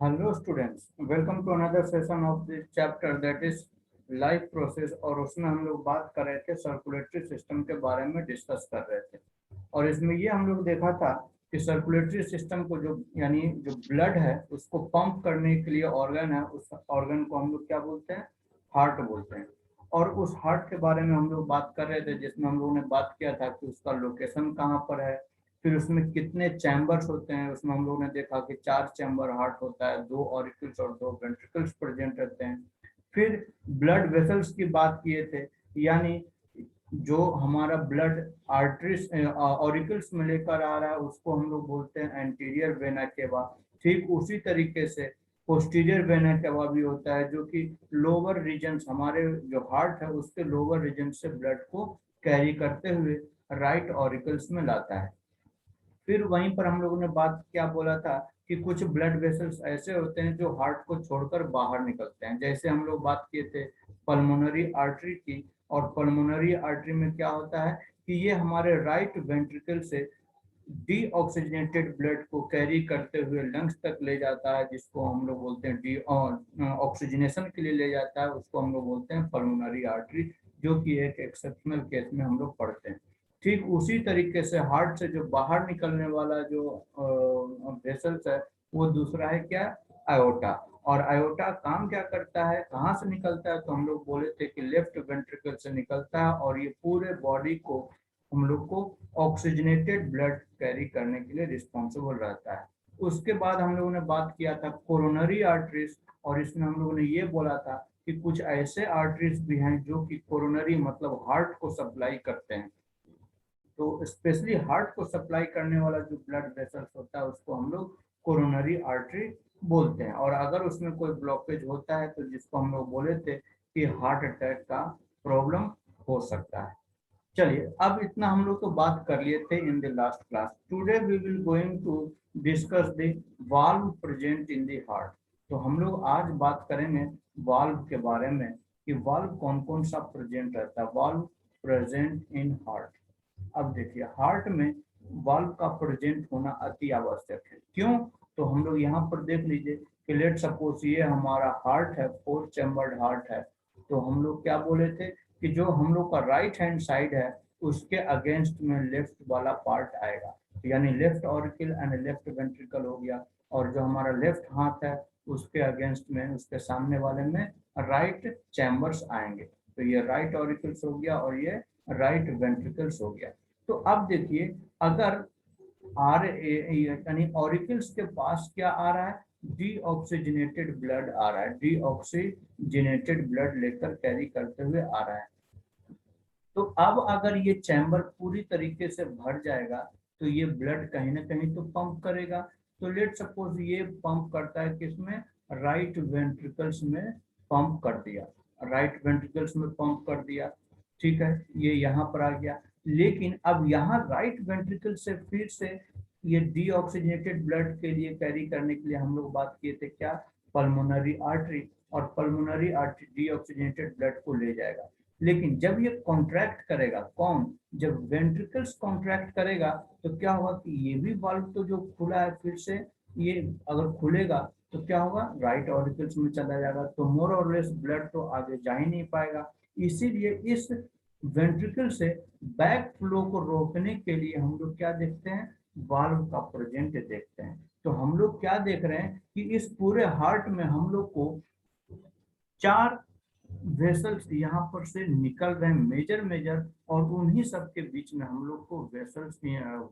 Hello students, welcome to another session of this chapter that is life process. और उसमें हम लोग बात कर रहे थे सर्कुलेटरी सिस्टम के बारे में डिस्कस कर रहे थे। और इसमें ये हम लोग देखा था कि सर्कुलेटरी सिस्टम को जो यानी जो ब्लड है उसको पंप करने के लिए ऑर्गन है, उस ऑर्गन को हम लोग क्या बोलते हैं? हार्ट बोलते हैं। और उस हार्ट के बारे में हम लोग बात कर रहे थे, जिसमें हम लोगों ने बात किया था कि उसका लोकेशन कहाँ पर है, फिर उसमें कितने चैम्बर्स होते हैं। उसमें हम लोगों ने देखा कि 4 चैम्बर हार्ट होता है, 2 ऑरिकल्स और 2 वेंट्रिकल्स प्रेजेंट रहते हैं। फिर ब्लड वेसल्स की बात किए थे, यानी जो हमारा ब्लड आर्टरीज ऑरिकल्स में लेकर आ रहा है उसको हम लोग बोलते हैं एंटीरियर वेना केवा। ठीक उसी तरीके से पोस्टीरियर वेना केवा भी होता है, जो कि लोअर रीजन, हमारे जो हार्ट है उसके लोअर रीजन से ब्लड को कैरी करते हुए राइट ऑरिकल्स में लाता है। फिर वहीं पर हम लोगों ने बात क्या बोला था कि कुछ ब्लड वेसल्स ऐसे होते हैं जो हार्ट को छोड़कर बाहर निकलते हैं। जैसे हम लोग बात किए थे पल्मोनरी आर्टरी की। और पल्मोनरी आर्टरी में क्या होता है कि ये हमारे राइट वेंट्रिकल से डीऑक्सीजनेटेड ब्लड को कैरी करते हुए लंग्स तक ले जाता है, जिसको हम लोग बोलते हैं डी ऑक्सीजनेशन के लिए ले जाता है, उसको हम लोग बोलते हैं पल्मोनरी आर्टरी, जो कि एक एक्सेप्शनल केस में हम लोग पढ़ते हैं। ठीक उसी तरीके से हार्ट से जो बाहर निकलने वाला जो वेसल्स है वो दूसरा है क्या? आयोटा। और आयोटा काम क्या करता है, कहाँ से निकलता है? तो हम लोग बोले थे कि लेफ्ट वेंट्रिकल से निकलता है, और ये पूरे बॉडी को हम लोग को ऑक्सीजनेटेड ब्लड कैरी करने के लिए रिस्पॉन्सिबल रहता है। उसके बाद हम लोगों ने बात किया था कोरोनरी आर्टरीज। और इसमें हम लोगों ने ये बोला था कि कुछ ऐसे आर्टरीज भी हैं जो कि कोरोनरी मतलब हार्ट को सप्लाई करते हैं। तो स्पेशली हार्ट को सप्लाई करने वाला जो ब्लड वेसल्स होता है उसको हम लोग कोरोनरी आर्टरी बोलते हैं। और अगर उसमें कोई ब्लॉकेज होता है तो जिसको हम लोग बोले थे कि हार्ट अटैक का प्रॉब्लम हो सकता है। चलिए, अब इतना हम लोग तो बात कर लिए थे in the last class. Today we will going to discuss the valve present in the heart. तो हम लोग आज बात करेंगे वाल्व के बारे में कि वाल्व कौन कौन सा प्रेजेंट रहता है, वाल्व प्रेजेंट इन हार्ट। अब देखिए, हार्ट में वाल्व का प्रेजेंट होना अति आवश्यक है। क्यों? तो हम लोग यहाँ पर देख लीजिए कि लेट सपोज ये हमारा हार्ट है, 4 चैम्बर्ड हार्ट है। तो हम लोग क्या बोले थे कि जो हम लोग का राइट हैंड साइड है उसके अगेंस्ट में लेफ्ट वाला पार्ट आएगा, यानी left auricle and left ventricle हो गया। और जो हमारा लेफ्ट हाथ है उसके अगेंस्ट में, उसके सामने वाले में राइट चैम्बर्स आएंगे। तो ये राइट ऑरिकल्स हो गया और ये राइट वेंट्रिकल्स हो गया। तो अब देखिए, अगर आर यानी ऑरिकल्स के पास क्या आ रहा है? डीऑक्सीजनेटेड ब्लड आ रहा है, डीऑक्सीजनेटेड ब्लड लेकर कैरी करते हुए आ रहा है। तो अब अगर ये चैम्बर पूरी तरीके से भर जाएगा तो ये ब्लड कहीं ना कहीं तो पंप करेगा। तो लेट सपोज ये पंप करता है किसमें? राइट वेंट्रिकल्स में पंप कर दिया, राइट वेंट्रिकल्स में पंप कर दिया। ठीक है, ये यहाँ पर आ गया। लेकिन अब यहाँ राइट वेंट्रिकल से फिर से ये डीऑक्सीजनेटेड ब्लड के लिए कैरी करने के लिए हम लोग बात किए थे क्या? Pulmonary artery. और पल्मोनरी आर्टरी डीऑक्सीजनेटेड ब्लड को ले जाएगा। लेकिन जब ये कॉन्ट्रैक्ट करेगा, कौन? जब वेंट्रिकल्स कॉन्ट्रैक्ट करेगा तो क्या होगा कि ये भी वाल्व तो जो खुला है फिर से ये अगर खुलेगा तो क्या होगा? राइट ऑरिकल्स में चला जाएगा। तो मोर और लेस ब्लड तो आगे जा ही नहीं पाएगा। इसीलिए इस वेंट्रिकल से बैक फ्लो को रोकने के लिए हम लोग क्या देखते हैं? वाल्व का प्रेजेंट देखते हैं। तो हम लोग क्या देख रहे हैं कि इस पूरे हार्ट में हम लोग को 4 वेसल्स यहाँ पर से निकल रहे हैं, मेजर मेजर। और उन्हीं सब के बीच में हम लोग को वेसल्स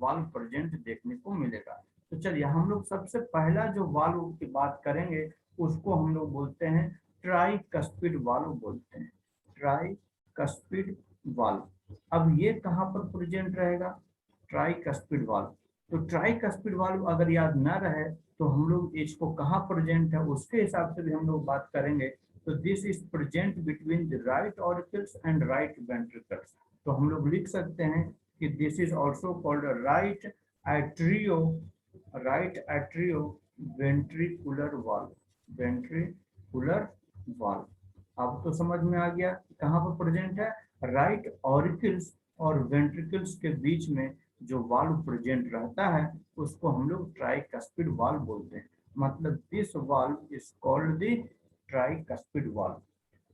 वाल्व प्रेजेंट देखने को मिलेगा। तो चलिए, हम लोग सबसे पहला जो वाल्व की बात करेंगे उसको हम लोग बोलते हैं ट्राइकस्पिड वाल्व बोलते हैं, ट्राइकस्पिड वाल्व। अब ये कहाँ पर प्रेजेंट रहेगा? Tricuspid valve. तो ट्राइकस्पिड वाल्व अगर याद ना रहे तो हम लोग इसको कहाँ प्रेजेंट है उसके हिसाब से भी हम लोग बात करेंगे। तो this is present between the right auricles and right ventricles. तो हम लोग लिख सकते हैं कि this is also called right atrio, right atrio ventricular valve, ventricular valve. अब तो समझ में आ गया कहाँ पर प्रेजेंट है? राइट ऑरिकल्स और वेंट्रिकल्स के बीच में जो वाल्व प्रेजेंट रहता है उसको हम लोग ट्राइकस्पिड वाल्व बोलते हैं। मतलब this valve is called the tricuspid valve.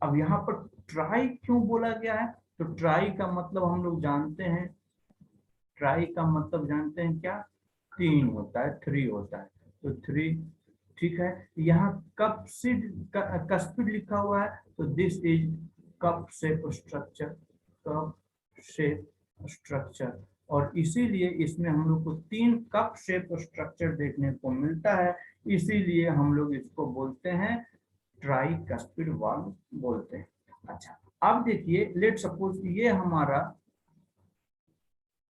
अब यहाँ पर ट्राई क्यों बोला गया है? तो ट्राई का मतलब हम लोग जानते हैं, ट्राई का मतलब जानते हैं क्या? 3 होता है, 3 होता है, तो 3। ठीक है, यहाँ कप्सिड कस्पिड लिखा हुआ है, तो this is cup shape structure, cup shape structure. और इसीलिए इसमें हम लोग को 3 कप शेप स्ट्रक्चर देखने को मिलता है, इसीलिए हम लोग इसको बोलते हैं ट्राइकस्पिड वाल्व बोलते हैं। अच्छा, अब देखिए, लेट सपोज ये हमारा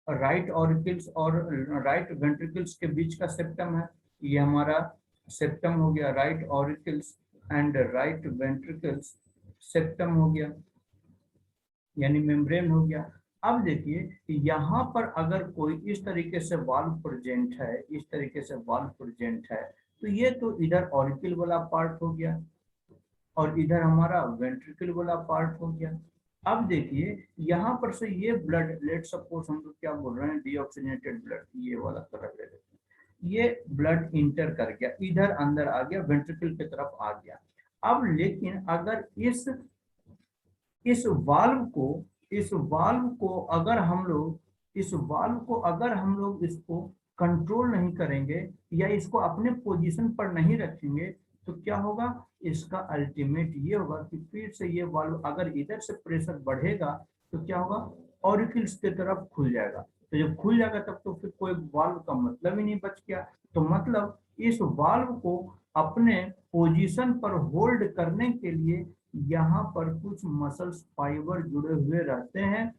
राइट ऑरिकल्स और राइट वेंट्रिकल्स के बीच का सेप्टम है। ये हमारा सेप्टम हो गया, right auricles and right ventricles septum हो गया, यानी मेम्ब्रेन हो गया। अब देखिए यहाँ पर अगर कोई इस तरीके से वाल्व प्रेजेंट है, इस तरीके से वाल्व प्रेजेंट है, तो ये तो इधर ऑरिकल वाला पार्ट हो गया और इधर हमारा वेंट्रिकल वाला पार्ट हो गया। अब देखिए यहाँ पर से ये ब्लड, लेट सपोज हम लोग क्या बोल रहे हैं, डीऑक्सीजनेटेड ब्लड, ये वाला कलर ले लेते हैं, ये ब्लड इंटर कर गया, इधर अंदर आ गया, वेंट्रिकल की तरफ आ गया। अब लेकिन अगर इस वाल्व को अगर हम लोग इसको कंट्रोल नहीं करेंगे या इसको अपने पोजीशन पर नहीं रखेंगे, तो क्या होगा? इसका अल्टीमेट ये होगा कि फिर से ये वाल्व अगर इधर से प्रेशर बढ़ेगा तो क्या होगा? ऑरिकल्स की तरफ खुल जाएगा। तो जब खुल जाएगा तब तो फिर कोई वाल्व का मतलब ही नहीं बच गया। तो मतलब इस वाल्व को अपने पोजीशन पर होल्ड करने के लिए यहाँ पर कुछ मसल्स फाइबर जुड़े हुए रहते हैं,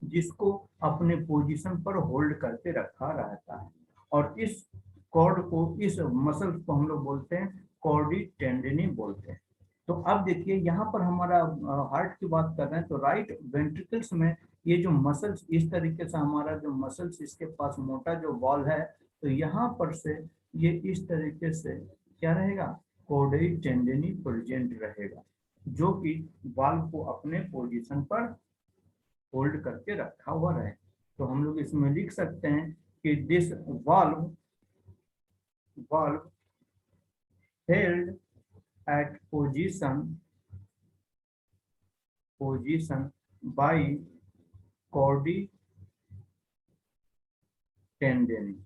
जिसको अपने पोजीशन पर होल्ड करके रखा रहता है। और इस कॉर्ड को, इस मसल्स को हम लोग बोलते हैं कॉर्डी टेंडिनी बोलते हैं। तो अब देखिए यहाँ पर हमारा हार्ट की बात कर रहे हैं, तो राइट वेंट्रिकल्स में ये जो मसल्स, इस तरीके से हमारा जो मसल्स, इसके पास मोटा जो बॉल है, तो यहाँ पर से ये इस तरीके से क्या रहेगा? कॉर्डी टेंडिनी प्रेजेंट रहेगा, जो कि बॉल को अपने पोजीशन पर होल्ड करके रखा हुआ रहे। तो हम लोग इसमें लिख सकते हैं कि this valve held at position by Cordy tendini,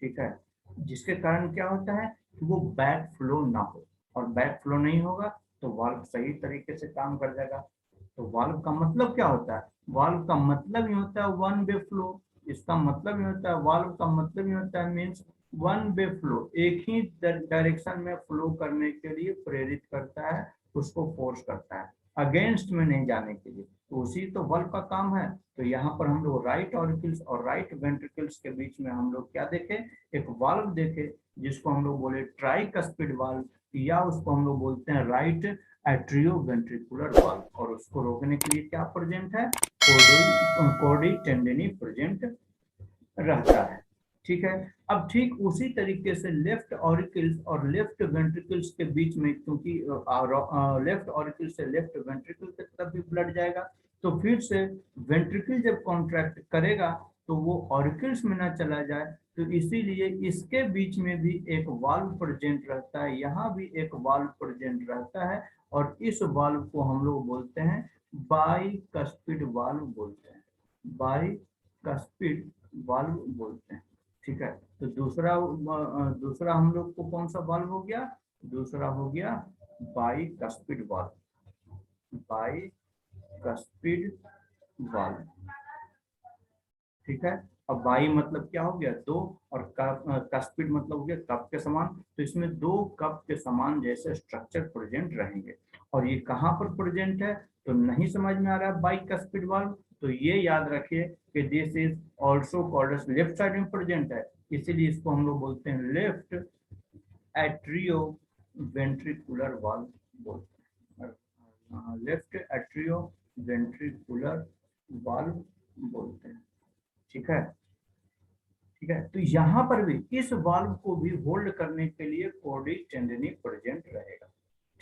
ठीक है, जिसके कारण क्या होता है कि वो बैक फ्लो ना हो, और बैक फ्लो नहीं होगा तो वाल्व सही तरीके से काम कर जाएगा। तो वाल्व का मतलब क्या होता है? वाल्व का मतलब ही होता है वन वे फ्लो। इसका मतलब ही होता है, वाल्व का मतलब ही होता है मीन्स वन वे फ्लो, एक ही डायरेक्शन में फ्लो करने के लिए प्रेरित करता है, उसको फोर्स करता है, अगेंस्ट में नहीं जाने के लिए। तो उसी तो वाल्व का काम है। तो यहाँ पर हम लोग राइट ऑरिकल्स और राइट वेंट्रिकल्स के बीच में हम लोग क्या देखे? एक वाल्व देखे, जिसको हम लोग बोले ट्राइकस्पिड वाल्व, या उसको हम लोग बोलते हैं राइट एट्रियो वेंट्रिकुलर वाल्व। और उसको रोकने के लिए क्या प्रेजेंट है? कॉर्डी टेंडिनी प्रेजेंट रहता है। ठीक है, अब ठीक उसी तरीके से लेफ्ट ऑरिकल्स और लेफ्ट वेंट्रिकल्स के बीच में, क्योंकि लेफ्ट ऑरिकल से लेफ्ट वेंट्रिकल की तरफ भी ब्लड जाएगा, तो फिर से वेंट्रिकल जब कॉन्ट्रैक्ट करेगा तो वो ऑरिकल्स में ना चला जाए, तो इसीलिए इसके बीच में भी एक वाल्व प्रेजेंट रहता है, यहाँ भी एक वाल्व प्रेजेंट रहता है, और इस वाल्व को हम लोग बोलते हैं बाइकस्पिड वाल्व बोलते हैं, बाइकस्पिड वाल्व बोलते हैं। ठीक है, तो दूसरा हम लोग को कौन सा वाल्व हो गया? दूसरा हो गया बाइकस्पिड वाल्व, बाइकस्पिड वाल्व। ठीक है, अब बाई मतलब क्या हो गया? 2, और कस्पिड मतलब हो गया कप के समान। तो इसमें 2 कप के समान जैसे स्ट्रक्चर प्रेजेंट रहेंगे। और ये कहाँ पर प्रेजेंट है? तो नहीं समझ में आ रहा है बाइकस्पिड वाल्व, तो ये याद रखिए कि this is also called left side में प्रेजेंट है, इसीलिए इसको हम लोग बोलते हैं लेफ्ट एट्रियो वेंट्रिकुलर वाल्व बोलते हैं, लेफ्ट एट्रियो वेंट्रिकुलर वाल्व बोलते हैं। ठीक है, ठीक है, तो यहाँ पर भी इस वाल्व को भी होल्ड करने के लिए कॉर्डी टेंडिनी प्रेजेंट रहेगा।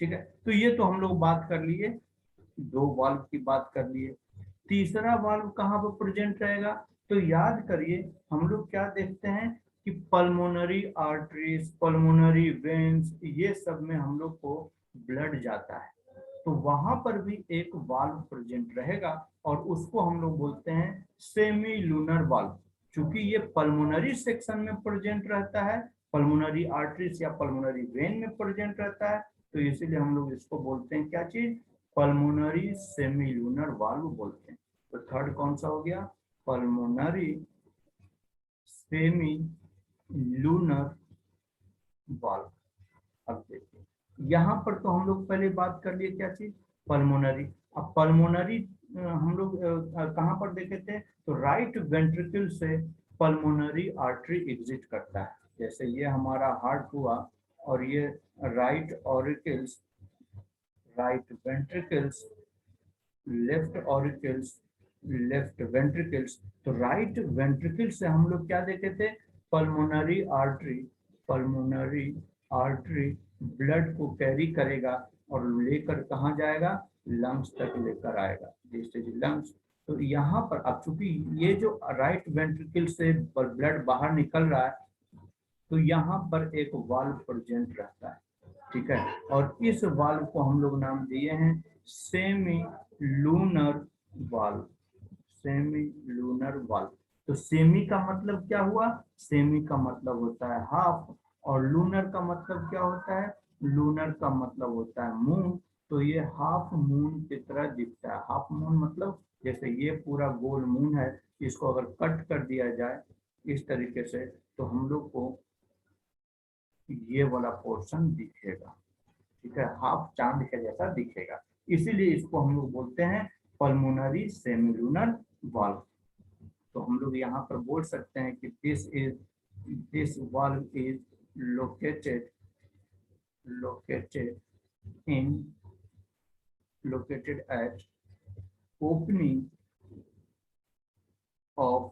ठीक है, तो ये तो हम लोग बात कर लिए, 2 वाल्व की बात कर लिए। तीसरा वाल्व कहाँ पर प्रेजेंट रहेगा? तो याद करिए हम लोग क्या देखते हैं कि पल्मोनरी आर्टरीज, पल्मोनरी वेन्स, ये सब में हम लोग को ब्लड जाता है, तो वहां पर भी एक वाल्व प्रेजेंट रहेगा और उसको हम लोग बोलते हैं सेमी लूनर वाल्व। क्योंकि ये पल्मोनरी सेक्शन में प्रेजेंट रहता है, पल्मोनरी आर्टरीज या पल्मोनरी वेन में प्रेजेंट रहता है, तो इसीलिए हम लोग इसको बोलते हैं क्या चीज, पल्मोनरी सेमी लूनर वाल्व बोलते हैं। तो थर्ड कौन सा हो गया, पल्मोनरी सेमी लूनर वाल्व। अब देखिए यहाँ पर तो हम लोग पहले बात कर लिए क्या चीज, पल्मोनरी। अब पल्मोनरी हम लोग कहाँ पर देखे थे, तो राइट वेंट्रिकल से पल्मोनरी आर्टरी एग्जिट करता है। जैसे ये हमारा हार्ट हुआ और ये right auricles, right ventricles, left auricles, left ventricles. तो राइट वेंट्रिकल से हम लोग क्या देखे थे, pulmonary artery, pulmonary artery blood को कैरी करेगा और लेकर कहाँ जाएगा, लंग्स तक लेकर आएगा, दिस इज लंग्स। तो यहाँ पर अब चूंकि ये जो राइट वेंट्रिकल से ब्लड बाहर निकल रहा है, तो यहाँ पर एक वाल्व प्रेजेंट रहता है, ठीक है, और इस वाल्व को हम लोग नाम दिए हैं semi lunar valve, semi lunar valve. तो सेमी का मतलब क्या हुआ, सेमी का मतलब होता है हाफ, और लूनर का मतलब क्या होता है, लूनर का मतलब होता है मून। तो ये हाफ मून की तरह दिखता है, हाफ मून मतलब जैसे ये पूरा गोल मून है, इसको अगर कट कर दिया जाए इस तरीके से तो हम लोग को ये वाला पोर्शन दिखेगा, ठीक है, हाफ चांद के जैसा दिखेगा, इसीलिए इसको हम लोग बोलते हैं पल्मोनरी सेमिलूनर वाल्व। तो हम लोग यहाँ पर बोल सकते हैं कि this valve is located located in located at opening of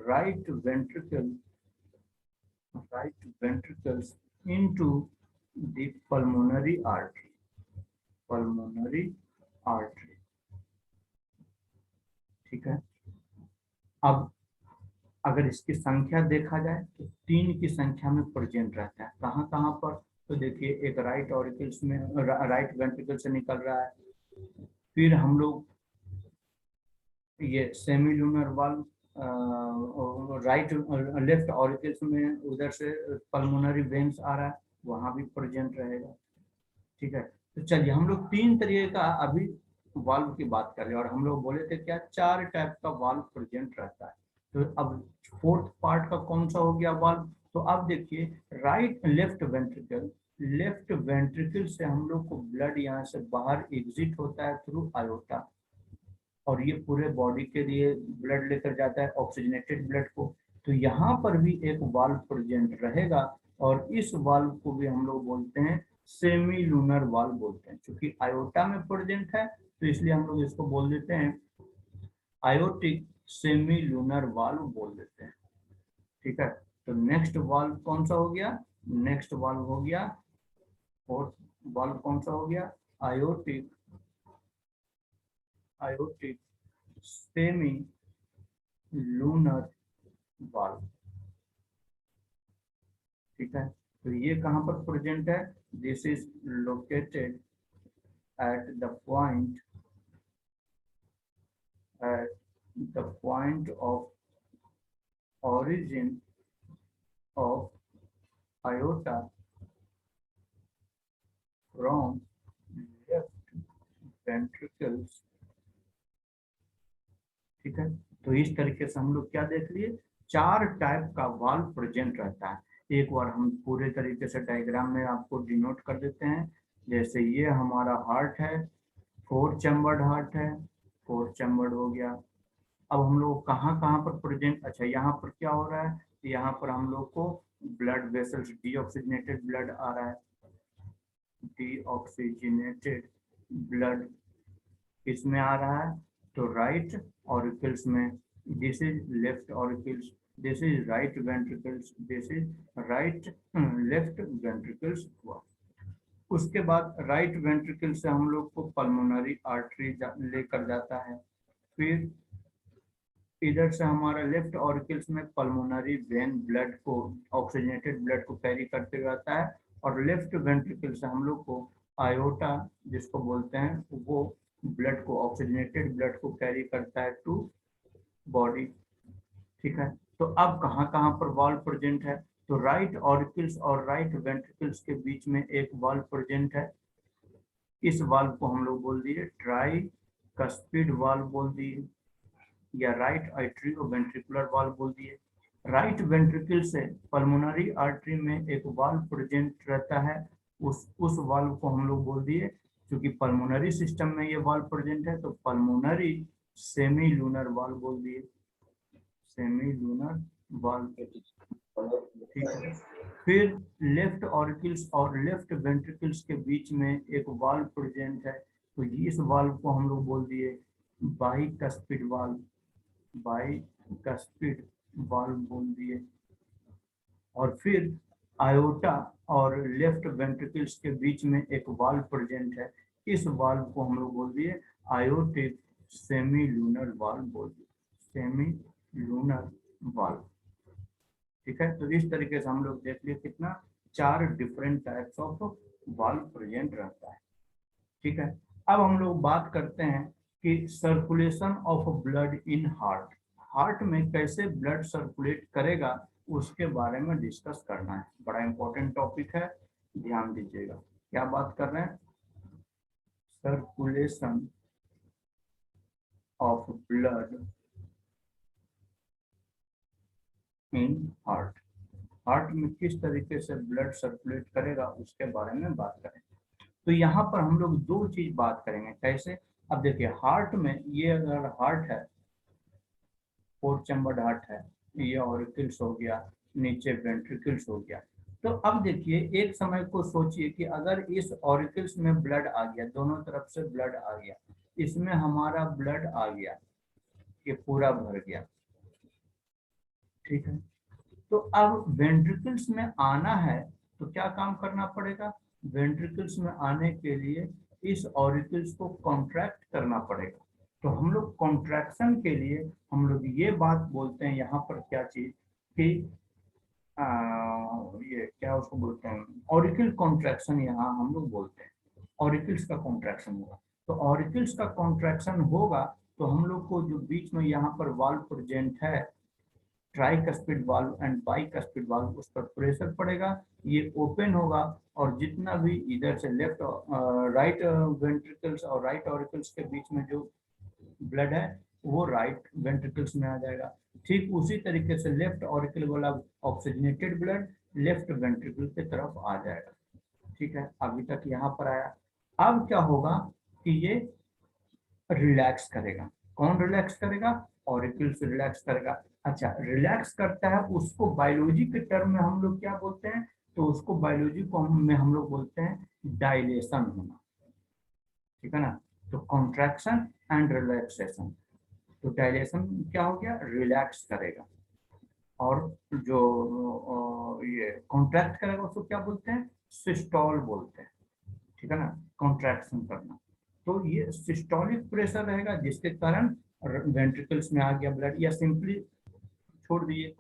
right ventricle, right ventricles into the pulmonary artery, pulmonary artery, ठीक है। अब अगर इसकी संख्या देखा जाए तो 3 की संख्या में प्रेजेंट रहता है, कहाँ कहाँ पर, तो देखिए एक राइट ऑरिकल्स में, राइट वेंट्रिकल से निकल रहा है, फिर हम लोग ये सेमिलूनर वाल्व राइट लेफ्ट ऑरिकल्स में उधर से पल्मोनरी वेन्स आ रहा है, वहां भी प्रेजेंट रहेगा, ठीक है। तो चलिए हम लोग 3 तरीके का अभी वाल्व की बात कर रहे हैं, और हम लोग बोले थे क्या 4 टाइप का वाल्व प्रेजेंट रहता है। तो अब फोर्थ पार्ट का कौन सा हो गया वाल्व, तो अब देखिए right left ventricle, left ventricle से हम लोग को ब्लड यहाँ से बाहर एग्जिट होता है थ्रू आयोटा, और ये पूरे बॉडी के लिए ब्लड लेकर जाता है, ऑक्सीजनेटेड ब्लड को। तो यहाँ पर भी एक वाल्व प्रेजेंट रहेगा, और इस वाल्व को भी हम लोग बोलते हैं सेमी लूनर वाल्व बोलते हैं, क्योंकि आयोटा में प्रेजेंट है तो इसलिए हम लोग इसको बोल देते हैं आयोटिक सेमी लूनर वाल्व बोल देते हैं, ठीक है। तो नेक्स्ट वाल्व कौन सा हो गया, नेक्स्ट वाल्व हो गया, फोर्थ वाल्व कौन सा हो गया, aortic, aortic semi lunar valve, ठीक है। तो ये कहाँ पर प्रेजेंट है, this is located at the point, at the point of origin of aorta from left ventricles, ठीक है। तो इस तरीके से हम लोग क्या देख लिए, 4 टाइप का वाल्व प्रेजेंट रहता है। एक बार हम पूरे तरीके से डायग्राम में आपको डिनोट कर देते हैं। जैसे ये हमारा हार्ट है, 4 चैम्बर्ड हार्ट है, 4 चैम्बर्ड हो गया। अब हम लोग कहाँ कहाँ पर प्रेजेंट, अच्छा यहाँ पर क्या हो रहा है, यहाँ पर हम लोग को ब्लड वेसल्स, डीऑक्सीजनेटेड ब्लड आ रहा है, डीऑक्सीजनेटेड ब्लड किसमें आ रहा है, तो राइट ऑरिकल्स में, this is left auricles, this is right ventricles, this is right left ventricles हुआ। उसके बाद राइट वेंट्रिकल से हम लोग को पल्मोनरी आर्टरी लेकर जाता है, फिर इधर से हमारा लेफ्ट ऑरिकल्स में पल्मोनरी वेन ब्लड को, ऑक्सीजनेटेड ब्लड को कैरी करते हुए आता है, और लेफ्ट वेंट्रिकल से हम लोग को आयोटा जिसको बोलते हैं वो ब्लड को, ऑक्सीजनेटेड ब्लड को कैरी करता है टू बॉडी। ठीक है, तो अब कहाँ कहाँ पर वाल्व प्रेजेंट है, तो राइट ऑरिकल्स और राइट वेंट्रिकल्स के बीच में एक वाल्व प्रेजेंट है। इस वाल्व को हम लोग बोल दिए ट्राई कस्पिड वाल्व बोल दिए, या राइट आर्टरी वेंट्रिकुलर वाल्व बोल दिए। राइट वेंट्रिकल से पल्मोनरी आर्टरी में एक वाल्व प्रेजेंट रहता है, उस वाल्व को हम लोग बोल दिए, क्योंकि पल्मोनरी सिस्टम में ये वाल्व प्रेजेंट है तो पल्मोनरी सेमी लूनर वाल्व बोल दिए, सेमी लूनर वाल्व। ठीक है, फिर लेफ्ट ऑरिकल्स और लेफ्ट वेंट्रिकल्स के बीच में एक वाल्व प्रेजेंट है, तो इस वाल्व को हम लोग बोल दिए बाइकस्पिड वाल्व, बाइकस्पिड वाल्व बोल दिए। और फिर आयोटा और लेफ्ट वेंट्रिकल्स के बीच में एक वाल्व प्रेजेंट है, इस वाल्व को हम लोग बोल दिए आयोटिक सेमी लूनर वाल्व बोल दिए, सेमी लूनर वाल्व। ठीक है, तो इस तरीके से हम लोग देख लिए कितना 4 different types of valve present रहता है। ठीक है, अब हम लोग बात करते हैं कि circulation of blood in heart, heart में कैसे ब्लड सर्कुलेट करेगा उसके बारे में डिस्कस करना है। बड़ा इंपॉर्टेंट टॉपिक है, ध्यान दीजिएगा। क्या बात कर रहे हैं, circulation of blood in heart, heart में किस तरीके से ब्लड सर्कुलेट करेगा उसके बारे में बात करें। तो यहाँ पर हम लोग 2 चीज बात करेंगे, कैसे। अब देखिए हार्ट में, ये अगर हार्ट है, 4 चैम्बर्ड हार्ट है, ये ऑरिकल्स हो गया, नीचे वेंट्रिकल्स हो गया। तो अब देखिए एक समय को सोचिए कि अगर इस ऑरिकल्स में ब्लड आ गया, दोनों तरफ से ब्लड आ गया, इसमें हमारा ब्लड आ गया, ये पूरा भर गया। ठीक है, तो अब वेंट्रिकल्स में आना है तो क्या काम करना पड़ेगा, वेंट्रिकल्स में आने के लिए इस ऑरिकल्स को कॉन्ट्रैक्ट करना पड़ेगा। तो हम लोग कॉन्ट्रैक्शन के लिए हम लोग ये बात बोलते हैं यहाँ पर, क्या चीज कि ये क्या उसको बोलते हैं, ऑरिकल कॉन्ट्रैक्शन यहाँ हम लोग बोलते हैं, ऑरिकल्स का कॉन्ट्रैक्शन होगा। तो ऑरिकल्स का कॉन्ट्रैक्शन होगा तो हम लोग को जो बीच में यहाँ पर वाल्व प्रेजेंट है, tricuspid valve and bicuspid valve, उस पर प्रेशर पड़ेगा, ये ओपन होगा, और जितना भी इधर से लेफ्ट राइट वेंट्रिकल्स और राइट ऑरिकल्स के बीच में जो ब्लड है वो राइट वेंट्रिकल्स में आ जाएगा। ठीक उसी तरीके से लेफ्ट ऑरिकल वाला ऑक्सीजनेटेड ब्लड लेफ्ट वेंट्रिकल की तरफ आ जाएगा। ठीक है, अभी तक यहाँ पर आया। अब क्या होगा कि ये रिलैक्स करेगा, कौन रिलैक्स करेगा, ऑरिकल्स रिलैक्स करेगा। अच्छा, रिलैक्स करता है उसको बायोलॉजी के टर्म में हम लोग क्या बोलते हैं, तो उसको बायोलॉजी को में हम लोग बोलते हैं डायलेशन होना। ठीक है ना, तो कॉन्ट्रैक्शन एंड रिलैक्सेशन, तो डायलेशन क्या हो गया, रिलैक्स करेगा, और जो ये कॉन्ट्रैक्ट करेगा उसको क्या बोलते हैं, सिस्टोल बोलते हैं। ठीक है ना, कॉन्ट्रैक्शन करना, तो ये सिस्टोलिक प्रेशर रहेगा जिसके कारण वेंट्रिकल्स में आ गया ब्लड, या सिंपली छोड़ दीजिए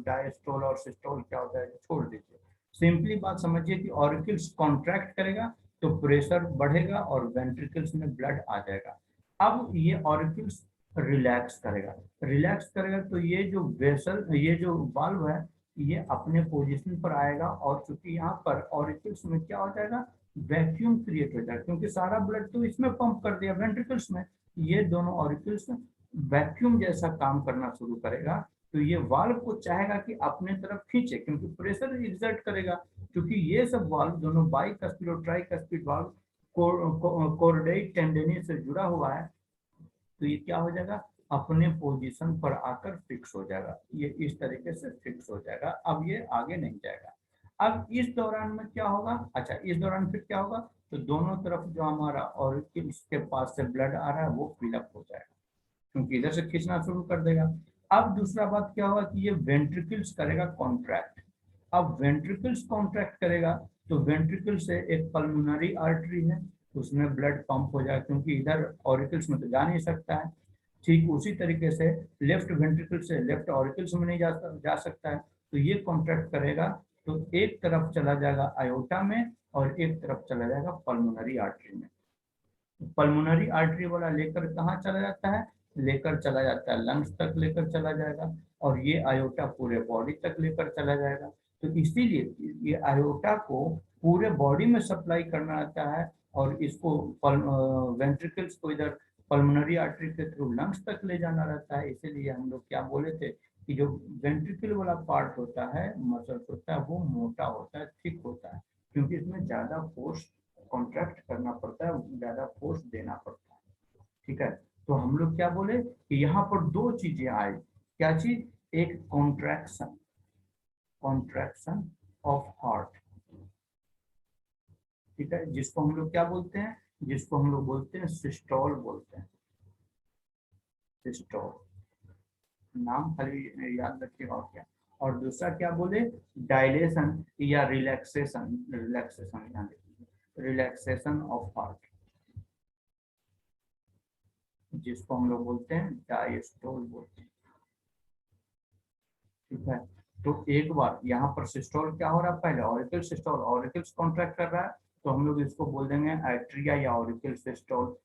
डायस्टोल और सिस्टोल क्या होता है छोड़ दीजिए, सिंपली बात समझिए कि ऑरिकल्स कॉन्ट्रैक्ट करेगा तो प्रेशर बढ़ेगा और वेंट्रिकल्स में ब्लड आ जाएगा। अब ये ऑरिकल्स रिलैक्स करेगा, रिलैक्स करेगा तो ये जो वेसल, ये जो वाल्व है ये अपने पोजीशन पर आएगा, और चूंकि यहाँ पर ऑरिकल्स में क्या हो जाएगा, वैक्यूम क्रिएट हो जाएगा, क्योंकि सारा ब्लड तो इसमें पंप कर दिया वेंट्रिकल्स में, ये दोनों ऑरिकल्स वैक्यूम जैसा काम करना शुरू करेगा। तो ये वाल्व को चाहेगा कि अपने तरफ खींचे, क्योंकि प्रेशर एक्सर्ट करेगा, क्योंकि ये सब वाल्व दोनों बाइकस्पिड और ट्राइकस्पिड वाल्व कोर्डेट टेंडेनी से जुड़ा हुआ है, तो ये क्या हो जाएगा, अपने पोजीशन पर आकर फिक्स हो जाएगा, ये इस तरीके से फिक्स हो जाएगा, अब ये आगे नहीं जाएगा। अब इस दौरान में क्या होगा, अच्छा इस दौरान फिर क्या होगा, तो दोनों तरफ जो हमारा और इसके पास से ब्लड आ रहा है वो फिलअप हो जाएगा, क्योंकि इधर से खींचना शुरू कर देगा। अब दूसरा बात क्या होगा कि ये वेंट्रिकल्स करेगा कॉन्ट्रैक्ट, अब वेंट्रिकल्स कॉन्ट्रैक्ट करेगा तो वेंट्रिकल से एक पल्मोनरी आर्टरी है, उसमें ब्लड पंप हो जाएगा, क्योंकि इधर ऑरिकल्स में तो जा नहीं सकता है। ठीक उसी तरीके से लेफ्ट वेंट्रिकल से लेफ्ट ऑरिकल्स में नहीं जा सकता है, तो ये कॉन्ट्रैक्ट करेगा तो एक तरफ चला जाएगा आयोटा में और एक तरफ चला जाएगा पल्मोनरी आर्टरी में। पल्मोनरी आर्टरी वाला लेकर कहाँ चला जाता है, लेकर चला जाता है लंग्स तक लेकर चला जाएगा, और ये आयोटा पूरे बॉडी तक लेकर चला जाएगा। तो इसीलिए ये आयोटा को पूरे बॉडी में सप्लाई करना आता है, और इसको वेंट्रिकल्स को इधर पल्मोनरी आर्टरी के थ्रू लंग्स तक ले जाना रहता है। इसीलिए हम लोग क्या बोले थे कि जो वेंट्रिकल वाला पार्ट होता है, मसल्स होता है, वो मोटा होता है, थिक होता है, क्योंकि इसमें ज्यादा फोर्स कॉन्ट्रैक्ट करना पड़ता है, ज्यादा फोर्स देना पड़ता है। ठीक है, तो हम लोग क्या बोले कि यहाँ पर दो चीजें आई। क्या चीज, एक कॉन्ट्रैक्शन, कॉन्ट्रैक्शन ऑफ हार्ट, ठीक है, जिसको हम लोग क्या बोलते हैं, जिसको हम लोग बोलते हैं सिस्टोल बोलते हैं, सिस्टोल, नाम खाली याद रखिएगा और क्या। और दूसरा क्या बोले, डायलेशन या रिलैक्सेशन, रिलैक्सेशन यानी रिलैक्सेशन ऑफ हार्ट, जिसको हम लोग बोलते हैं डायस्टोल बोलते हैं। ठीक है, तो एक बार यहाँ पर सिस्टोल क्या हो रहा है, पहले ऑरिकल सिस्टोल, ऑरिकल्स कॉन्ट्रैक्ट कर रहा है, तो हम लोग इसको बोल देंगे एट्रिया या ऑरिकल सिस्टोल।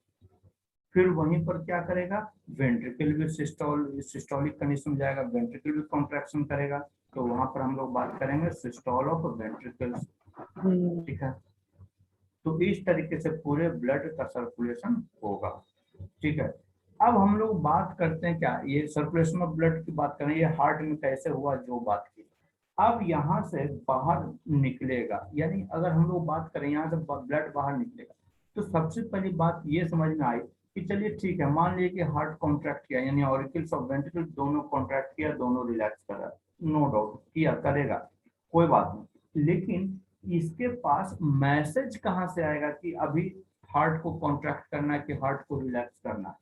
फिर वहीं पर क्या करेगा, वेंट्रिकल भी सिस्टोल, सिस्टोलिक कंडीशन में जाएगा, वेंट्रिकल भी कॉन्ट्रैक्शन करेगा, तो वहां पर हम लोग बात करेंगे सिस्टोल ऑफ वेंट्रिकल्स। ठीक है, तो इस तरीके से पूरे ब्लड का सर्कुलेशन होगा। ठीक है, अब हम लोग बात करते हैं क्या, ये सर्कुलेशन ऑफ ब्लड की बात करें, ये हार्ट में कैसे हुआ जो बात की। अब यहाँ से बाहर निकलेगा, यानी अगर हम लोग बात करें यहाँ से ब्लड बाहर निकलेगा, तो सबसे पहली बात ये समझ में आई कि चलिए ठीक है, मान लीजिए कि हार्ट कॉन्ट्रैक्ट किया, यानी ऑरिकल्स और वेंट्रिकल दोनों कॉन्ट्रैक्ट किया, दोनों रिलैक्स कर रहा है, नो डाउट किया, करेगा, कोई बात नहीं। लेकिन इसके पास मैसेज कहाँ से आएगा कि अभी हार्ट को कॉन्ट्रैक्ट करना है कि हार्ट को रिलैक्स करना है।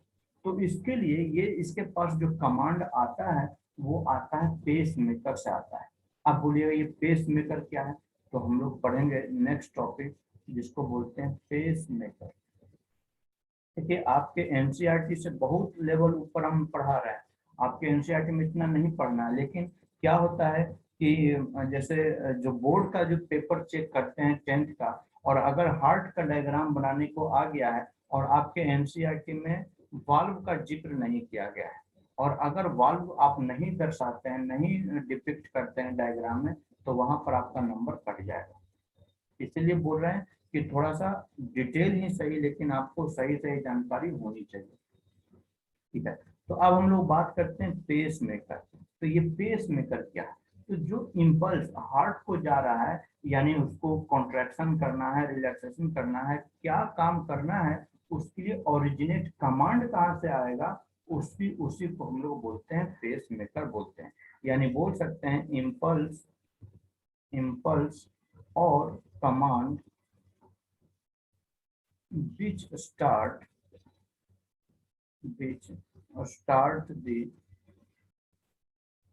तो इसके लिए ये इसके पास जो कमांड आता है वो आता है पेस मेकर से आता है। अब बोलिएगा ये पेस मेकर क्या है, तो हम लोग पढ़ेंगे नेक्स्ट टॉपिक जिसको बोलते हैं पेस मेकर। देखिए आपके एनसीईआरटी से बहुत लेवल ऊपर हम पढ़ा रहे हैं, आपके एनसीईआरटी में इतना नहीं पढ़ना है, लेकिन क्या होता है कि जैसे जो बोर्ड का जो पेपर चेक करते हैं 10th का, और अगर हार्ट का डायग्राम बनाने को आ गया है और आपके एनसीईआरटी में वाल्व का जिक्र नहीं किया गया है, और अगर वाल्व आप नहीं दर्शाते हैं, नहीं डिपिक्ट करते हैं डायग्राम में, तो वहां पर आपका नंबर कट जाएगा। इसीलिए बोल रहे हैं कि थोड़ा सा डिटेल ही सही, लेकिन आपको सही सही जानकारी होनी चाहिए। ठीक है, तो अब हम लोग बात करते हैं पेस मेकर। तो ये पेस मेकर क्या है, तो जो इम्पल्स हार्ट को जा रहा है, यानी उसको कॉन्ट्रैक्शन करना है, रिलैक्सेशन करना है, क्या काम करना है, उसके लिए ओरिजिनेट कमांड कहाँ से आएगा, उसी उसी को हम लोग बोलते हैं पेस मेकर बोलते हैं। यानी बोल सकते हैं इम्पल्स, इम्पल्स और command which start the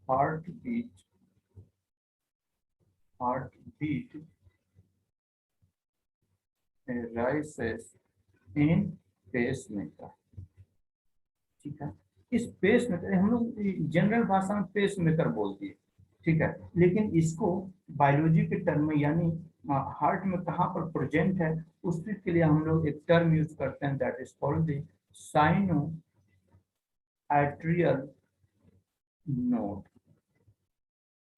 heartbeat rises in pacemaker। ठीक है, इस पेस मेकर हम लोग जनरल भाषा में पेस मेकर बोलती है। ठीक है, लेकिन इसको बायोलॉजी के टर्म में, यानी हार्ट में कहाँ पर प्रेजेंट है, उसके लिए हम लोग एक टर्म यूज करते हैं, that is called the cyano atrial node,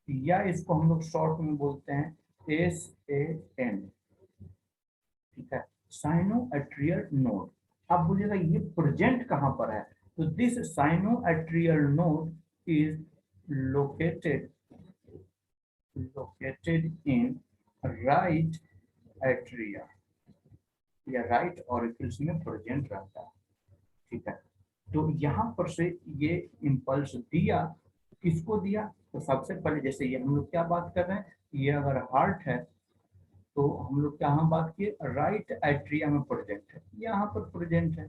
या इसको हम लोग शॉर्ट में बोलते हैं SAN। ठीक है, साइनो एट्रियल नोड। अब बोलिएगा ये प्रेजेंट कहाँ पर है, तो this cyano atrial node is located in right atria या राइट ऑरिकल्स में प्रेजेंट रहता है। ठीक है, तो यहाँ पर से ये इम्पल्स दिया, किसको दिया, तो सबसे पहले जैसे ये हम लोग क्या बात कर रहे हैं, ये अगर हार्ट है तो हम लोग कहाँ बात किए, राइट एट्रिया में प्रेजेंट है, यहाँ पर प्रेजेंट है।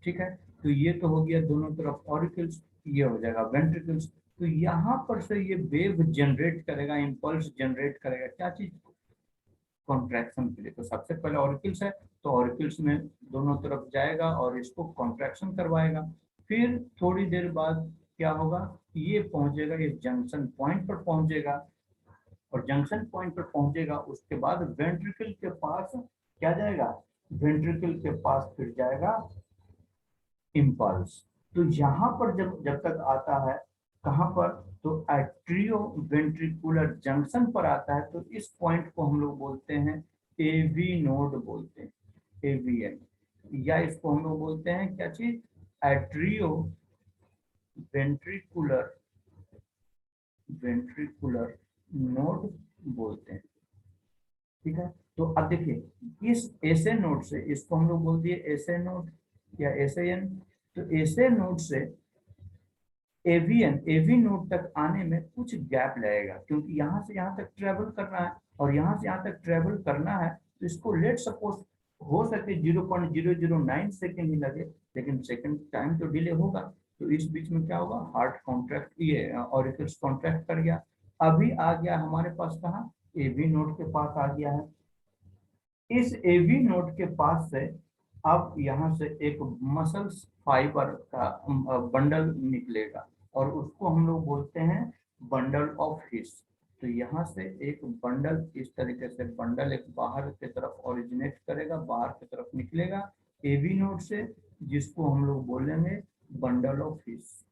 ठीक है, तो ये तो हो गया दोनों तरफ ऑरिकल्स, ये हो जाएगा वेंट्रिकल्स। तो यहाँ पर से ये वेव जनरेट करेगा, इम्पल्स जनरेट करेगा, क्या चीज, कॉन्ट्रैक्शन के लिए। तो सबसे पहले ऑरिकल्स है, तो ऑरिकल्स में दोनों तरफ जाएगा और इसको कॉन्ट्रैक्शन करवाएगा। फिर थोड़ी देर बाद क्या होगा, ये पहुंचेगा, ये जंक्शन पॉइंट पर पहुंचेगा, और जंक्शन पॉइंट पर पहुंचेगा उसके बाद वेंट्रिकल के पास क्या जाएगा, वेंट्रिकल के पास फिर जाएगा इम्पल्स। तो यहाँ पर जब जब तक आता है, कहाँ पर, तो एट्रियो वेंट्रिकुलर जंक्शन पर आता है, तो इस पॉइंट को हम लोग बोलते हैं एवी नोड बोलते हैं, एवीएन, या इसको हम लोग बोलते हैं क्या चीज, एट्रियो वेंट्रिकुलर, वेंट्रिकुलर नोड बोलते हैं। ठीक है, तो अब देखिए इस एसए नोड से, इसको हम लोग बोल दिए एसए नोड या एसएन, तो एसए नोड से एवीएन, एवी नोड तक आने में कुछ गैप लगेगा, क्योंकि यहाँ से यहाँ तक ट्रेवल करना है, और यहाँ से यहाँ तक ट्रेवल करना है, तो इसको लेट सपोज हो सके 0.009 सेकेंड ही लगे, लेकिन सेकेंड टाइम तो डिले होगा। तो इस बीच में क्या होगा, हार्ट कॉन्ट्रैक्ट, ये ऑरिकल्स कॉन्ट्रैक्ट कर गया, अभी आ गया हमारे पास कहाँ, एवी नोड के पास आ गया है। इस एवी नोड के पास से अब यहाँ से एक मसल्स फाइबर का बंडल निकलेगा, और उसको हम लोग बोलते हैं बंडल ऑफ हिस। तो यहाँ से एक बंडल, इस तरीके से बंडल एक बाहर की तरफ ओरिजिनेट करेगा, बाहर की तरफ निकलेगा एवी नोड से, जिसको हम लोग बोलेंगे bundle of his,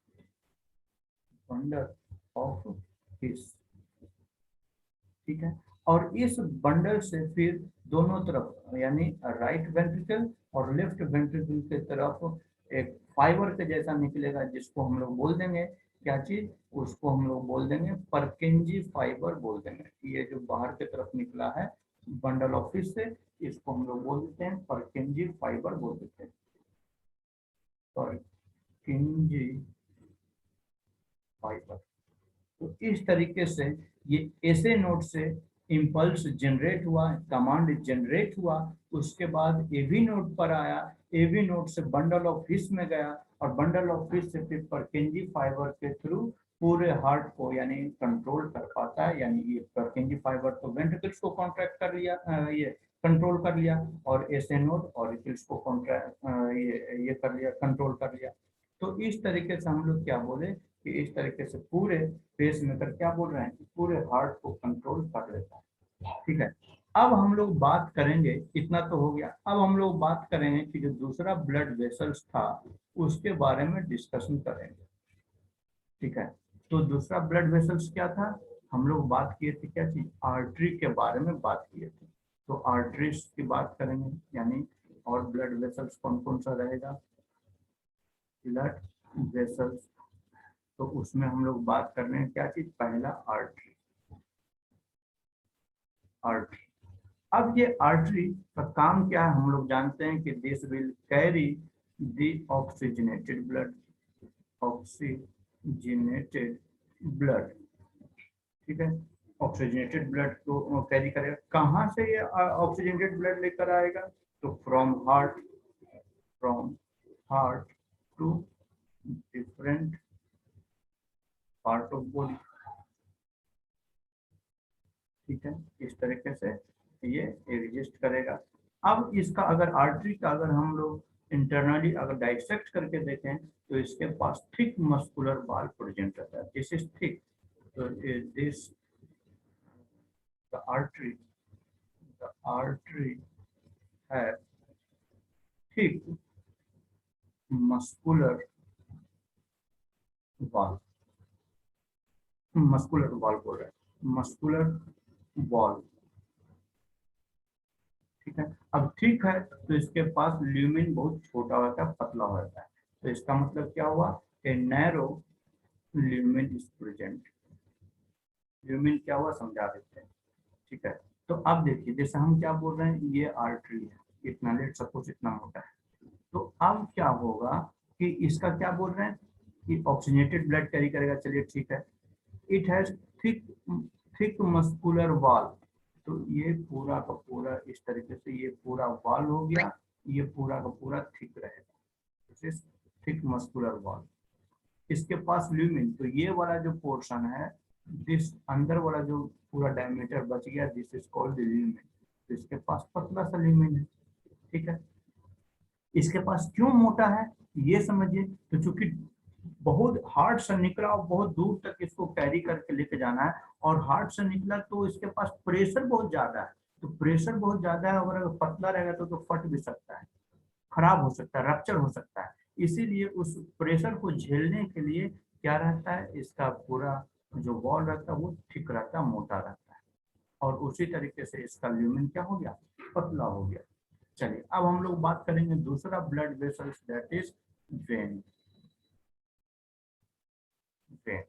bundle of his. ठीक है, और इस बंडल से फिर दोनों तरफ, यानी राइट वेंट्रिकल और लेफ्ट वेंट्रिकल के तरफ एक फाइबर के जैसा निकलेगा, जिसको हम लोग बोल देंगे क्या चीज, उसको हम लोग बोल देंगे परकेंजी फाइबर बोल देंगे। ये जो बाहर की तरफ निकला है बंडल ऑफिस से, इसको हम लोग बोल देते हैं परकेंजी फाइबर बोल देते हैं, परकेंजी फाइबर। तो इस तरीके से ये ऐसे नोड से इम्पल्स जनरेट हुआ, कमांड जनरेट हुआ, उसके बाद एवी नोड पर आया, एवी नोड से बंडल ऑफ हिस में गया, और बंडल ऑफ हिस से फिर परकेंजी फाइबर के थ्रू पूरे हार्ट को यानी कंट्रोल कर पाता है। यानी ये परकेंजी फाइबर तो वेंट्रिकल्स को कॉन्ट्रैक्ट कर लिया, ये कंट्रोल कर लिया, और ऐसे नोड ऑरिकल्स को कॉन्ट्रैक्ट, ये कर लिया, कंट्रोल कर लिया। तो इस तरीके से हम लोग क्या बोले कि इस तरीके से पूरे पेस मेकर क्या बोल रहे हैं कि पूरे हार्ट को कंट्रोल कर लेता है। ठीक है, अब हम लोग बात करेंगे, इतना तो हो गया, अब हम लोग बात करेंगे कि जो दूसरा ब्लड वेसल्स था उसके बारे में डिस्कशन करेंगे। ठीक है, तो दूसरा ब्लड वेसल्स क्या था, हम लोग बात किए थे क्या चीज, आर्टरी के बारे में बात किए थे। तो आर्टरीज की बात करेंगे, यानी और ब्लड वेसल्स कौन कौन सा रहेगा, ब्लड वेसल्स, तो उसमें हम लोग बात कर रहे हैं क्या चीज, पहला आर्टरी, आर्टरी। अब ये आर्टरी का काम क्या है, हम लोग जानते हैं कि this will carry the oxygenated blood, oxygenated blood. ठीक है, ऑक्सीजनेटेड ब्लड को कैरी करेगा, कहाँ से ये ऑक्सीजनेटेड ब्लड लेकर आएगा, तो from heart to different part of body. ठीक है, इस तरीके से ये एग्जिस्ट करेगा। अब इसका अगर आर्टरी का अगर हम लोग इंटरनली अगर डाइसेक्ट करके देखें, तो इसके पास थिक मस्कुलर वाल प्रेजेंट रहता है, दिस इज थिक, तो दिस द आर्टरी है थिक मस्कुलर वाल, मस्कुलर वाल बोल रहे हैं, मस्कुलर वॉल। ठीक है, अब ठीक है, तो इसके पास ल्यूमिन बहुत छोटा होता है, पतला होता है, तो इसका मतलब क्या हुआ, a narrow lumen is present. Lumen क्या हुआ समझा देते हैं। ठीक है, तो अब देखिए जैसे हम क्या बोल रहे हैं, ये आर्टरी है, इतना लेट सपोज इतना मोटा है, तो अब क्या होगा कि इसका क्या बोल रहे हैं कि ऑक्सीजनेटेड ब्लड कैरी करेगा, चलिए ठीक है, it has thick thick muscular wall, तो ये पूरा का पूरा इस तरीके से ये पूरा वॉल हो गया, ये पूरा का पूरा थिक रहेगा, थिक मस्कुलर वॉल। इसके पास ल्यूमिन, तो ये वाला जो पोर्शन है, दिस अंदर वाला जो पूरा डायमीटर बच गया, दिस इज कॉल्ड ल्यूमिन, तो इसके पास पतला सा ल्यूमिन है। ठीक है, इसके पास क्यों मोटा है ये समझिए। तो चूंकि बहुत हार्ट से निकला और बहुत दूर तक इसको कैरी करके लेके जाना है, और हार्ट से निकला तो इसके पास प्रेशर बहुत ज्यादा है। तो प्रेशर बहुत ज्यादा है, अगर पतला रहेगा तो फट भी सकता है, खराब हो सकता है, रप्चर हो सकता है। इसीलिए उस प्रेशर को झेलने के लिए क्या रहता है, इसका पूरा जो वॉल रहता है वो ठीक रहता है, मोटा रहता है। और उसी तरीके से इसका ल्यूमेन क्या हो गया, पतला हो गया। चलिए अब हम लोग बात करेंगे दूसरा blood vessels, that is when. When,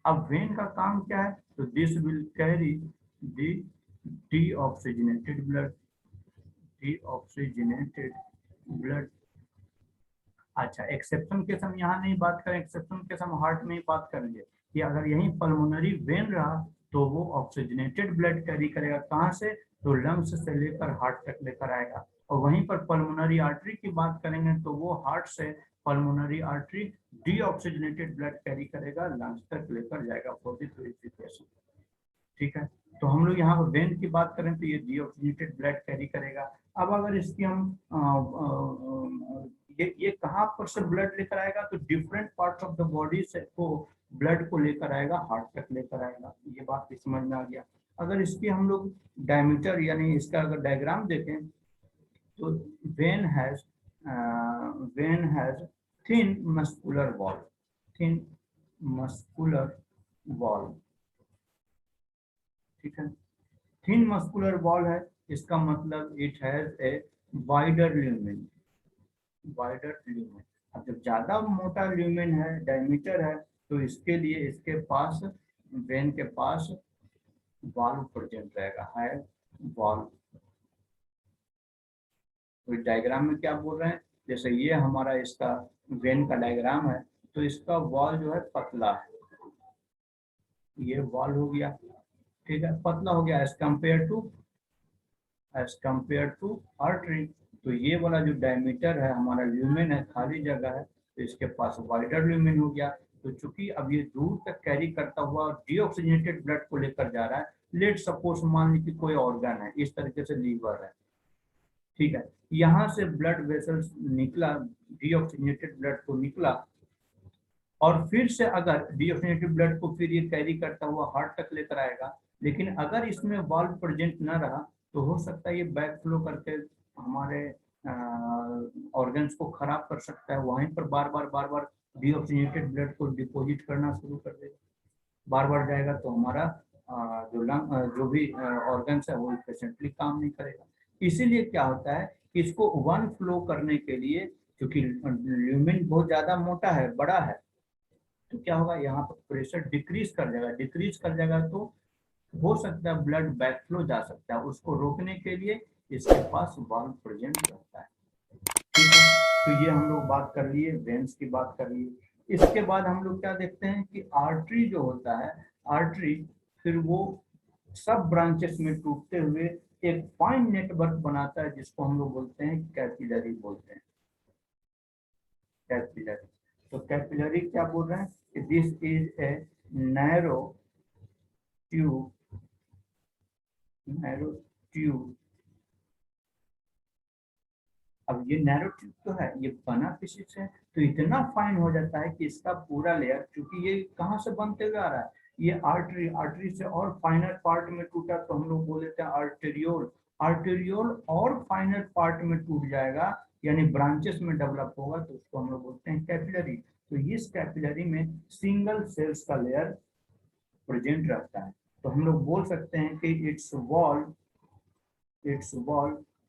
अब वेन का काम क्या है, तो this will carry the deoxygenated blood, deoxygenated blood. अच्छा, एक्सेप्शन केस हम यहाँ नहीं बात करें, एक्सेप्शन केस हम हार्ट में ही बात करेंगे कि अगर यही पल्मोनरी वेन रहा तो वो ऑक्सीजनेटेड ब्लड कैरी करेगा, कहाँ से, तो लंग्स से लेकर हार्ट तक लेकर आएगा। और वहीं पर पल्मोनरी आर्टरी की बात करेंगे तो वो हार्ट से pulmonary artery deoxygenated blood carry करेगा, लंग्स तक लेकर जाएगा फॉर द प्यूरिफिकेशन। ठीक है, तो हम लोग यहाँ पर वेन की बात करें तो ये डीऑक्सीजनेटेड ब्लड कैरी करेगा। अब अगर इसकी हम ये कहाँ पर से ब्लड लेकर आएगा, तो different parts of the body से को ब्लड को लेकर आएगा, हार्ट तक लेकर आएगा। ये बात भी समझ में आ गया। अगर इसकी हम लोग डायमीटर यानी इसका अगर डायग्राम देखें तो when has when has thin muscular wall, thin muscular wall. ठीक है, थिन मस्कुलर वॉल है, इसका मतलब it has a wider lumen, wider lumen. अब जब ज्यादा मोटा ल्यूमेन है, डायमीटर है, तो इसके लिए इसके पास वेन के पास वाल्व प्रेजेंट रहेगा, है वाल्व। तो डायग्राम में क्या बोल रहे हैं, जैसे ये हमारा इसका वेन का डायग्राम है, तो इसका वॉल जो है पतला है, ये वॉल हो गया। ठीक है, पतला हो गया एज कंपेयर टू आर्टरी। तो ये वाला जो डायमीटर है हमारा ल्यूमेन है, खाली जगह है, तो इसके पास वाइडर ल्यूमेन हो गया। तो चूंकि अब ये दूर तक कैरी करता हुआ डीऑक्सीजनेटेड ब्लड को लेकर जा रहा है, लेट सपोज मान लीजिए कोई ऑर्गन है, इस तरीके से लीवर है, ठीक है, यहाँ से ब्लड वेसल्स निकला, डीऑक्सीजनेटेड ब्लड को निकला, और फिर से अगर डीऑक्सीजनेटेड ब्लड को फिर ये कैरी करता हुआ हार्ट तक लेकर आएगा। लेकिन अगर इसमें वाल्व प्रेजेंट न रहा तो हो सकता है ये बैक फ्लो करके हमारे ऑर्गन्स को खराब कर सकता है, वहीं पर बार बार डीऑक्सीजनेटेड ब्लड को डिपॉजिट करना शुरू कर देगा, बार बार जाएगा, तो हमारा जो लंग जो भी ऑर्गन्स है वो इफिशिएंटली काम नहीं करेगा। इसीलिए क्या होता है कि इसको वन फ्लो करने के लिए, क्योंकि ल्यूमेन बहुत ज्यादा मोटा है, बड़ा है, तो क्या होगा, यहाँ पर प्रेशर डिक्रीज कर जाएगा, डिक्रीज कर जाएगा तो हो सकता है ब्लड बैकफ्लो जा सकता है, उसको रोकने के लिए इसके पास वाल्व प्रेजेंट रहता है। ठीक है, तो ये हम लोग बात कर लिए, वेन्स की बात कर लिए। इसके बाद हम लोग क्या देखते हैं कि आर्टरी जो होता है, आर्टरी फिर वो सब ब्रांचेस में टूटते हुए एक फाइन नेटवर्क बनाता है, जिसको हम लोग बोलते हैं कैपिलरी बोलते हैं, कैपिलरी। तो कैपिलरी क्या बोल रहे हैं कि this is a narrow tube, narrow tube. अब ये नैरो ट्यूब तो है, ये बना किसी से, तो इतना फाइन हो जाता है कि इसका पूरा लेयर, क्योंकि ये कहाँ से बनते हुए आ रहा है, ये आर्टरी, आर्टरी से और फाइनर पार्ट में टूटा तो हम लोग बोल देते हैं आर्टेरियोल, आर्टेरियोल और फाइनर पार्ट में टूट जाएगा, यानी ब्रांचेस में डेवलप होगा, तो उसको हम लोग बोलते हैं कैपिलरी। तो इस कैपिलरी में सिंगल सेल्स का लेयर प्रेजेंट रहता है। तो हम लोग बोल सकते हैं कि its wall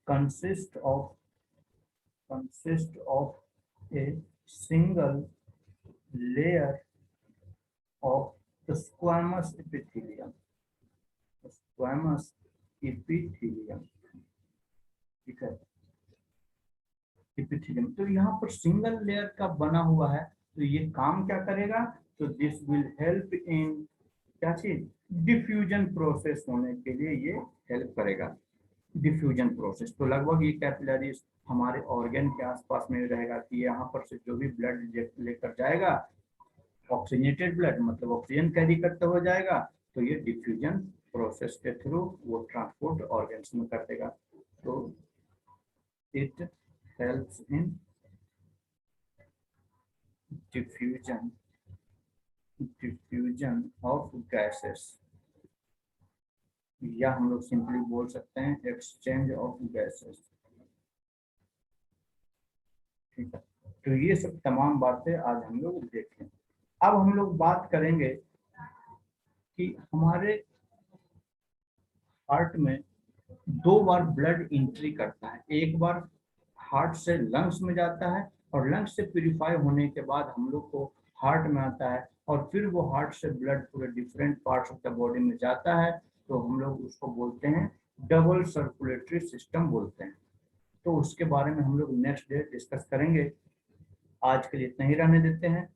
consist of a single layer of the squamous epithelium, squamous epithelium। ठीक है, इपिथेलियम, तो यहाँ पर सिंगल लेयर का बना हुआ है, तो ये काम क्या करेगा, तो दिस विल हेल्प इन क्या चीज, डिफ्यूजन प्रोसेस होने के लिए ये हेल्प करेगा, डिफ्यूजन प्रोसेस। तो लगभग ये कैपिलरीज हमारे ऑर्गन के आसपास में रहेगा कि यहाँ पर से जो भी ब्लड लेकर जाएगा, ऑक्सीजनेटेड ब्लड मतलब ऑक्सीजन कैरी करते हुए जाएगा, तो ये डिफ्यूजन प्रोसेस के थ्रू वो ट्रांसपोर्ट ऑर्गन्स में कर देगा। तो it helps in diffusion of gases, या हम लोग सिंपली बोल सकते हैं एक्सचेंज ऑफ गैसेस। ठीक है, तो ये सब तमाम बातें आज हम लोग देखें। अब हम लोग बात करेंगे कि हमारे हार्ट में दो बार ब्लड एंट्री करता है। एक बार हार्ट से लंग्स में जाता है और लंग्स से प्यूरिफाई होने के बाद हम लोग को हार्ट में आता है, और फिर वो हार्ट से ब्लड पूरे different parts of the body में जाता है। तो हम लोग उसको बोलते हैं डबल सर्कुलेटरी सिस्टम बोलते हैं। तो उसके बारे में हम लोग नेक्स्ट डे डिस्कस करेंगे। आज के लिए इतना ही रहने देते हैं।